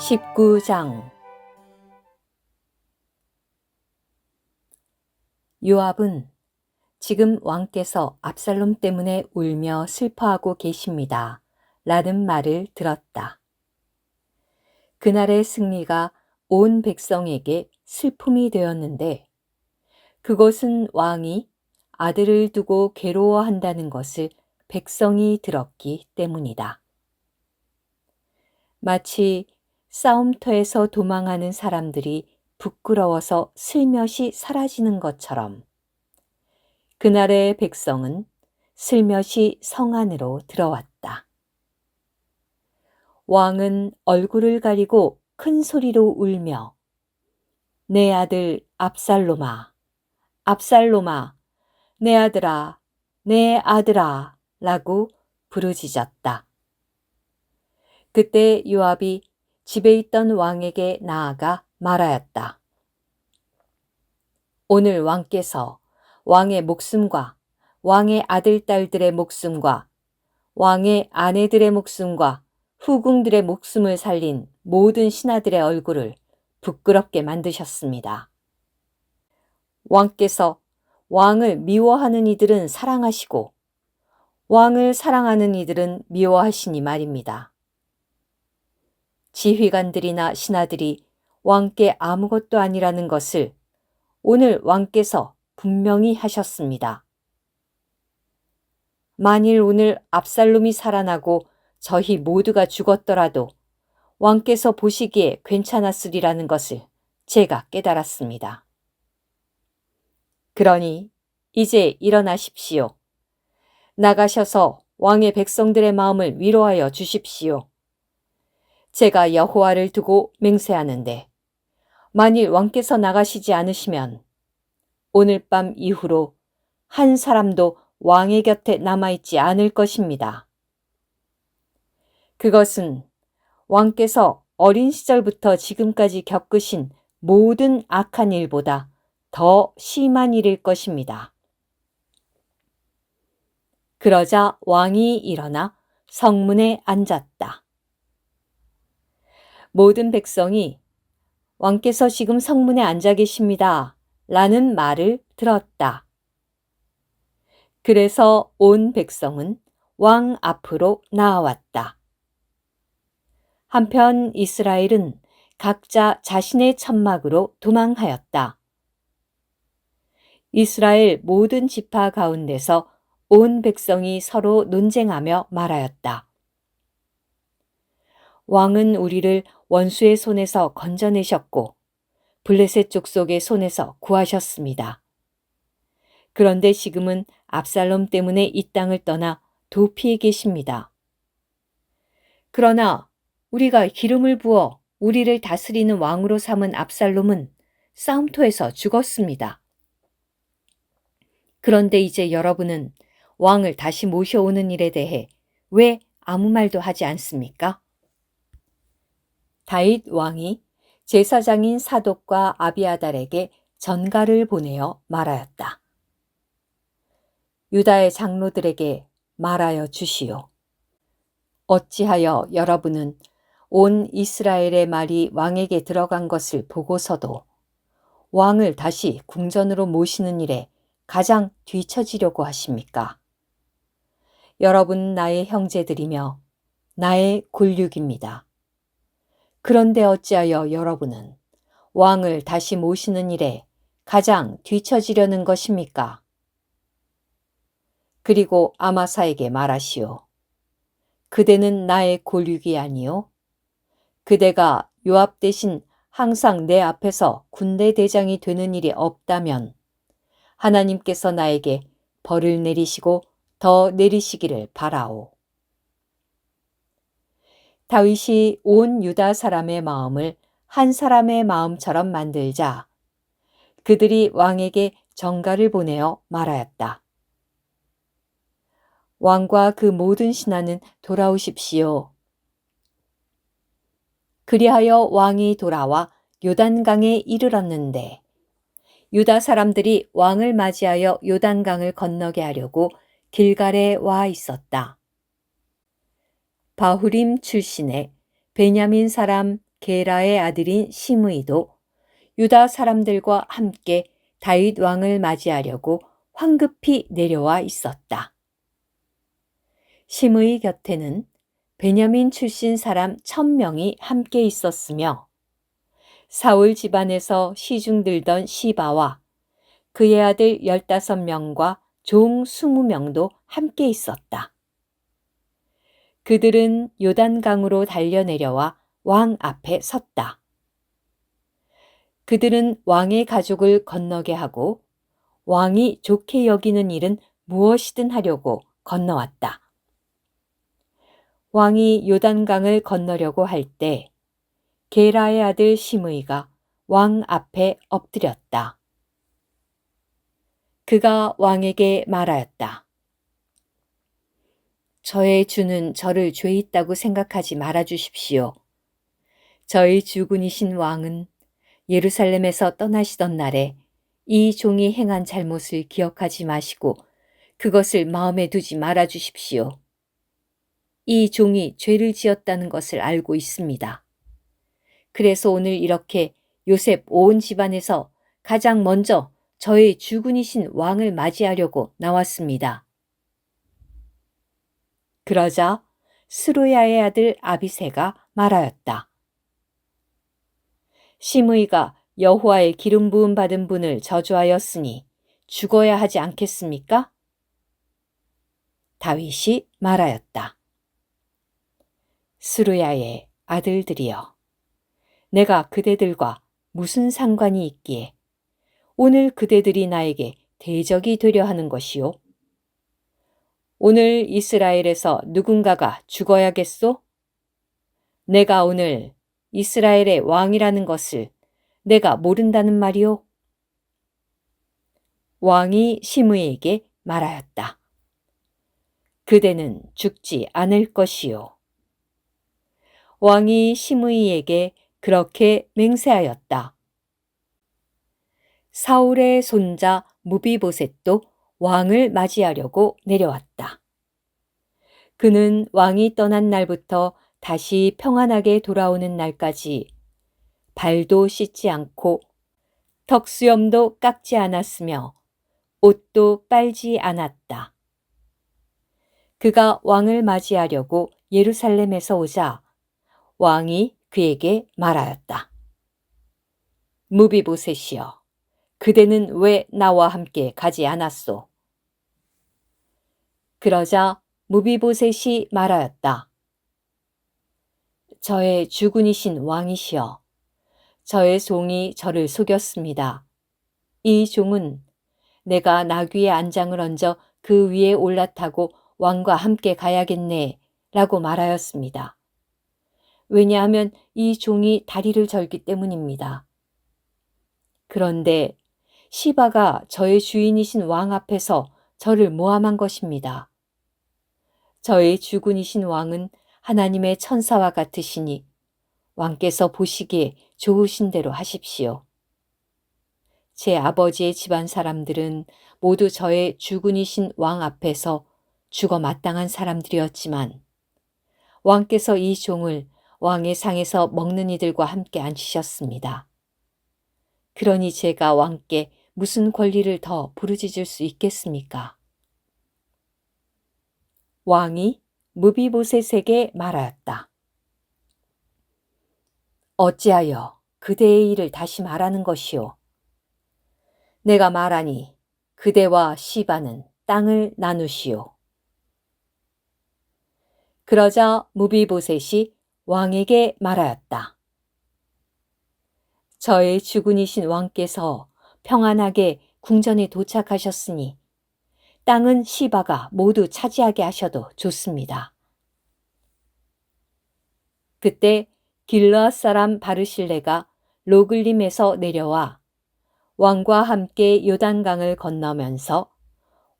19장. 요압은 지금 왕께서 압살롬 때문에 울며 슬퍼하고 계십니다. 라는 말을 들었다. 그날의 승리가 온 백성에게 슬픔이 되었는데 그것은 왕이 아들을 두고 괴로워한다는 것을 백성이 들었기 때문이다. 마치 싸움터에서 도망하는 사람들이 부끄러워서 슬며시 사라지는 것처럼 그날의 백성은 슬며시 성 안으로 들어왔다. 왕은 얼굴을 가리고 큰 소리로 울며 내 아들 압살롬아, 압살롬아, 내 아들아, 내 아들아 라고 부르짖었다. 그때 요압이 집에 있던 왕에게 나아가 말하였다. 오늘 왕께서 왕의 목숨과 왕의 아들, 딸들의 목숨과 왕의 아내들의 목숨과 후궁들의 목숨을 살린 모든 신하들의 얼굴을 부끄럽게 만드셨습니다. 왕께서 왕을 미워하는 이들은 사랑하시고 왕을 사랑하는 이들은 미워하시니 말입니다. 지휘관들이나 신하들이 왕께 아무것도 아니라는 것을 오늘 왕께서 분명히 하셨습니다. 만일 오늘 압살롬이 살아나고 저희 모두가 죽었더라도 왕께서 보시기에 괜찮았으리라는 것을 제가 깨달았습니다. 그러니 이제 일어나십시오. 나가셔서 왕의 백성들의 마음을 위로하여 주십시오. 제가 여호와를 두고 맹세하는데 만일 왕께서 나가시지 않으시면 오늘 밤 이후로 한 사람도 왕의 곁에 남아있지 않을 것입니다. 그것은 왕께서 어린 시절부터 지금까지 겪으신 모든 악한 일보다 더 심한 일일 것입니다. 그러자 왕이 일어나 성문에 앉았다. 모든 백성이 왕께서 지금 성문에 앉아 계십니다. 라는 말을 들었다. 그래서 온 백성은 왕 앞으로 나아왔다. 한편 이스라엘은 각자 자신의 천막으로 도망하였다. 이스라엘 모든 지파 가운데서 온 백성이 서로 논쟁하며 말하였다. 왕은 우리를 원수의 손에서 건져내셨고 블레셋 족속의 손에서 구하셨습니다. 그런데 지금은 압살롬 때문에 이 땅을 떠나 도피해 계십니다. 그러나 우리가 기름을 부어 우리를 다스리는 왕으로 삼은 압살롬은 싸움터에서 죽었습니다. 그런데 이제 여러분은 왕을 다시 모셔오는 일에 대해 왜 아무 말도 하지 않습니까? 다윗 왕이 제사장인 사독과 아비아달에게 전가를 보내어 말하였다. 유다의 장로들에게 말하여 주시오. 어찌하여 여러분은 온 이스라엘의 말이 왕에게 들어간 것을 보고서도 왕을 다시 궁전으로 모시는 일에 가장 뒤처지려고 하십니까? 여러분 나의 형제들이며 나의 골육입니다. 그런데 어찌하여 여러분은 왕을 다시 모시는 일에 가장 뒤처지려는 것입니까? 그리고 아마사에게 말하시오. 그대는 나의 골육이 아니요. 그대가 요압 대신 항상 내 앞에서 군대 대장이 되는 일이 없다면 하나님께서 나에게 벌을 내리시고 더 내리시기를 바라오. 다윗이 온 유다 사람의 마음을 한 사람의 마음처럼 만들자 그들이 왕에게 전가를 보내어 말하였다. 왕과 그 모든 신하는 돌아오십시오. 그리하여 왕이 돌아와 요단강에 이르렀는데 유다 사람들이 왕을 맞이하여 요단강을 건너게 하려고 길갈에 와 있었다. 바후림 출신의 베냐민 사람 게라의 아들인 시므이도 유다 사람들과 함께 다윗 왕을 맞이하려고 황급히 내려와 있었다. 시므이 곁에는 베냐민 출신 사람 1000명이 함께 있었으며 사울 집안에서 시중 들던 시바와 그의 아들 15명과 종 20명도 함께 있었다. 그들은 요단강으로 달려내려와 왕 앞에 섰다. 그들은 왕의 가족을 건너게 하고 왕이 좋게 여기는 일은 무엇이든 하려고 건너왔다. 왕이 요단강을 건너려고 할 때 게라의 아들 시므이가 왕 앞에 엎드렸다. 그가 왕에게 말하였다. 저의 주는 저를 죄 있다고 생각하지 말아 주십시오. 저의 주군이신 왕은 예루살렘에서 떠나시던 날에 이 종이 행한 잘못을 기억하지 마시고 그것을 마음에 두지 말아 주십시오. 이 종이 죄를 지었다는 것을 알고 있습니다. 그래서 오늘 이렇게 요셉 온 집안에서 가장 먼저 저의 주군이신 왕을 맞이하려고 나왔습니다. 그러자 스루야의 아들 아비새가 말하였다. 시므이가 여호와의 기름 부음 받은 분을 저주하였으니 죽어야 하지 않겠습니까? 다윗이 말하였다. 스루야의 아들들이여, 내가 그대들과 무슨 상관이 있기에 오늘 그대들이 나에게 대적이 되려 하는 것이요? 오늘 이스라엘에서 누군가가 죽어야겠소? 내가 오늘 이스라엘의 왕이라는 것을 내가 모른다는 말이오? 왕이 시므이에게 말하였다. 그대는 죽지 않을 것이요. 왕이 시므이에게 그렇게 맹세하였다. 사울의 손자 무비보셋도 왕을 맞이하려고 내려왔다. 그는 왕이 떠난 날부터 다시 평안하게 돌아오는 날까지 발도 씻지 않고 턱수염도 깎지 않았으며 옷도 빨지 않았다. 그가 왕을 맞이하려고 예루살렘에서 오자 왕이 그에게 말하였다. 무비보셋이여, 그대는 왜 나와 함께 가지 않았소? 그러자 무비보셋이 말하였다. 저의 주군이신 왕이시여, 저의 종이 저를 속였습니다. 이 종은 내가 나귀의 안장을 얹어 그 위에 올라타고 왕과 함께 가야겠네 라고 말하였습니다. 왜냐하면 이 종이 다리를 절기 때문입니다. 그런데 시바가 저의 주인이신 왕 앞에서 저를 모함한 것입니다. 저의 주군이신 왕은 하나님의 천사와 같으시니 왕께서 보시기에 좋으신 대로 하십시오. 제 아버지의 집안 사람들은 모두 저의 주군이신 왕 앞에서 죽어 마땅한 사람들이었지만 왕께서 이 종을 왕의 상에서 먹는 이들과 함께 앉히셨습니다. 그러니 제가 왕께 무슨 권리를 더 부르짖을 수 있겠습니까? 왕이 무비보셋에게 말하였다. 어찌하여 그대의 일을 다시 말하는 것이오? 내가 말하니 그대와 시바는 땅을 나누시오. 그러자 무비보셋이 왕에게 말하였다. 저의 주군이신 왕께서 평안하게 궁전에 도착하셨으니 땅은 시바가 모두 차지하게 하셔도 좋습니다. 그때 길르앗 사람 바르실레가 로글림에서 내려와 왕과 함께 요단강을 건너면서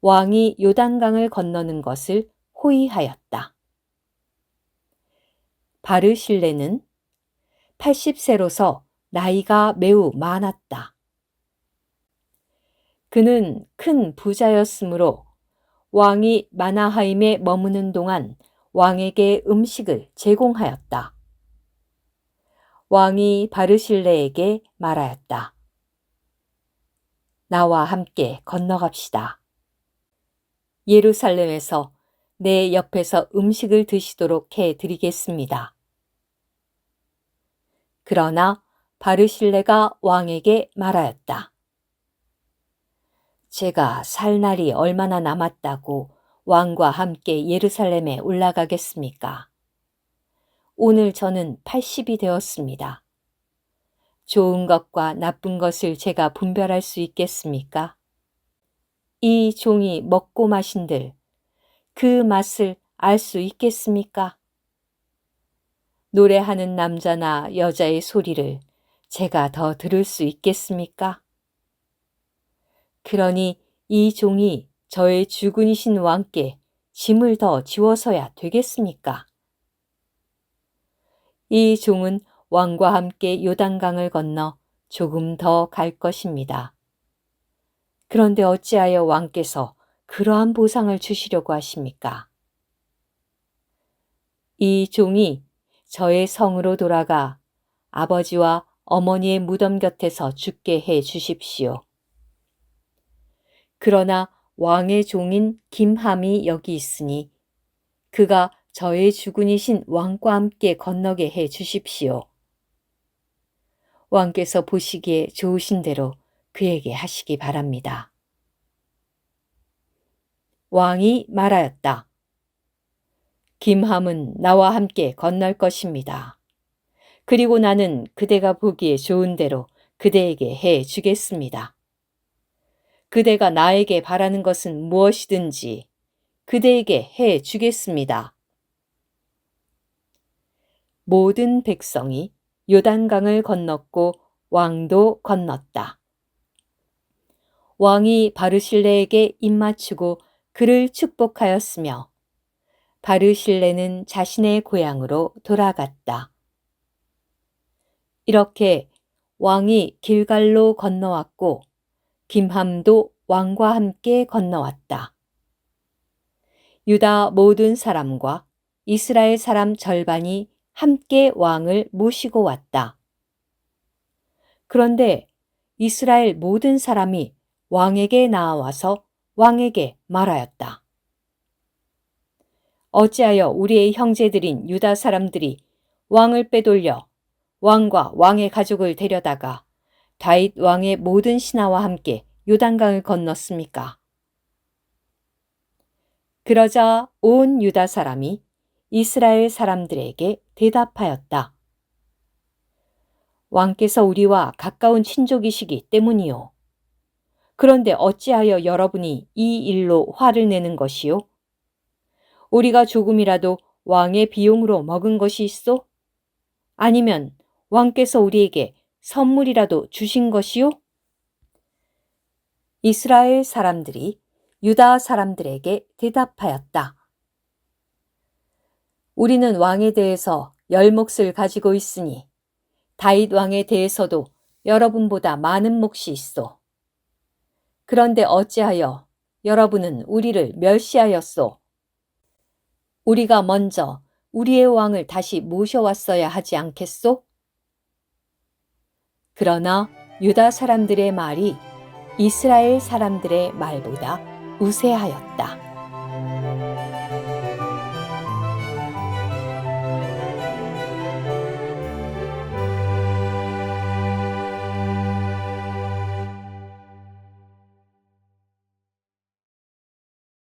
왕이 요단강을 건너는 것을 호위하였다. 바르실레는 80세로서 나이가 매우 많았다. 그는 큰 부자였으므로 왕이 마나하임에 머무는 동안 왕에게 음식을 제공하였다. 왕이 바르실레에게 말하였다. 나와 함께 건너갑시다. 예루살렘에서 내 옆에서 음식을 드시도록 해 드리겠습니다. 그러나 바르실레가 왕에게 말하였다. 제가 살 날이 얼마나 남았다고 왕과 함께 예루살렘에 올라가겠습니까? 오늘 저는 80이 되었습니다. 좋은 것과 나쁜 것을 제가 분별할 수 있겠습니까? 이 종이 먹고 마신들 그 맛을 알 수 있겠습니까? 노래하는 남자나 여자의 소리를 제가 더 들을 수 있겠습니까? 그러니 이 종이 저의 주군이신 왕께 짐을 더 지워서야 되겠습니까? 이 종은 왕과 함께 요단강을 건너 조금 더 갈 것입니다. 그런데 어찌하여 왕께서 그러한 보상을 주시려고 하십니까? 이 종이 저의 성으로 돌아가 아버지와 어머니의 무덤 곁에서 죽게 해 주십시오. 그러나 왕의 종인 김함이 여기 있으니 그가 저의 주군이신 왕과 함께 건너게 해 주십시오. 왕께서 보시기에 좋으신 대로 그에게 하시기 바랍니다. 왕이 말하였다. 김함은 나와 함께 건널 것입니다. 그리고 나는 그대가 보기에 좋은 대로 그대에게 해 주겠습니다. 그대가 나에게 바라는 것은 무엇이든지 그대에게 해 주겠습니다. 모든 백성이 요단강을 건넜고 왕도 건넜다. 왕이 바르실레에게 입맞추고 그를 축복하였으며 바르실레는 자신의 고향으로 돌아갔다. 이렇게 왕이 길갈로 건너왔고 김함도 왕과 함께 건너왔다. 유다 모든 사람과 이스라엘 사람 절반이 함께 왕을 모시고 왔다. 그런데 이스라엘 모든 사람이 왕에게 나아와서 왕에게 말하였다. 어찌하여 우리의 형제들인 유다 사람들이 왕을 빼돌려 왕과 왕의 가족을 데려다가 다윗 왕의 모든 신하와 함께 요단강을 건넜습니까? 그러자 온 유다 사람이 이스라엘 사람들에게 대답하였다. 왕께서 우리와 가까운 친족이시기 때문이요. 그런데 어찌하여 여러분이 이 일로 화를 내는 것이요? 우리가 조금이라도 왕의 비용으로 먹은 것이 있소? 아니면 왕께서 우리에게 선물이라도 주신 것이요? 이스라엘 사람들이 유다 사람들에게 대답하였다. 우리는 왕에 대해서 10몫을 가지고 있으니 다윗 왕에 대해서도 여러분보다 많은 몫이 있소. 그런데 어찌하여 여러분은 우리를 멸시하였소? 우리가 먼저 우리의 왕을 다시 모셔왔어야 하지 않겠소? 그러나 유다 사람들의 말이 이스라엘 사람들의 말보다 우세하였다.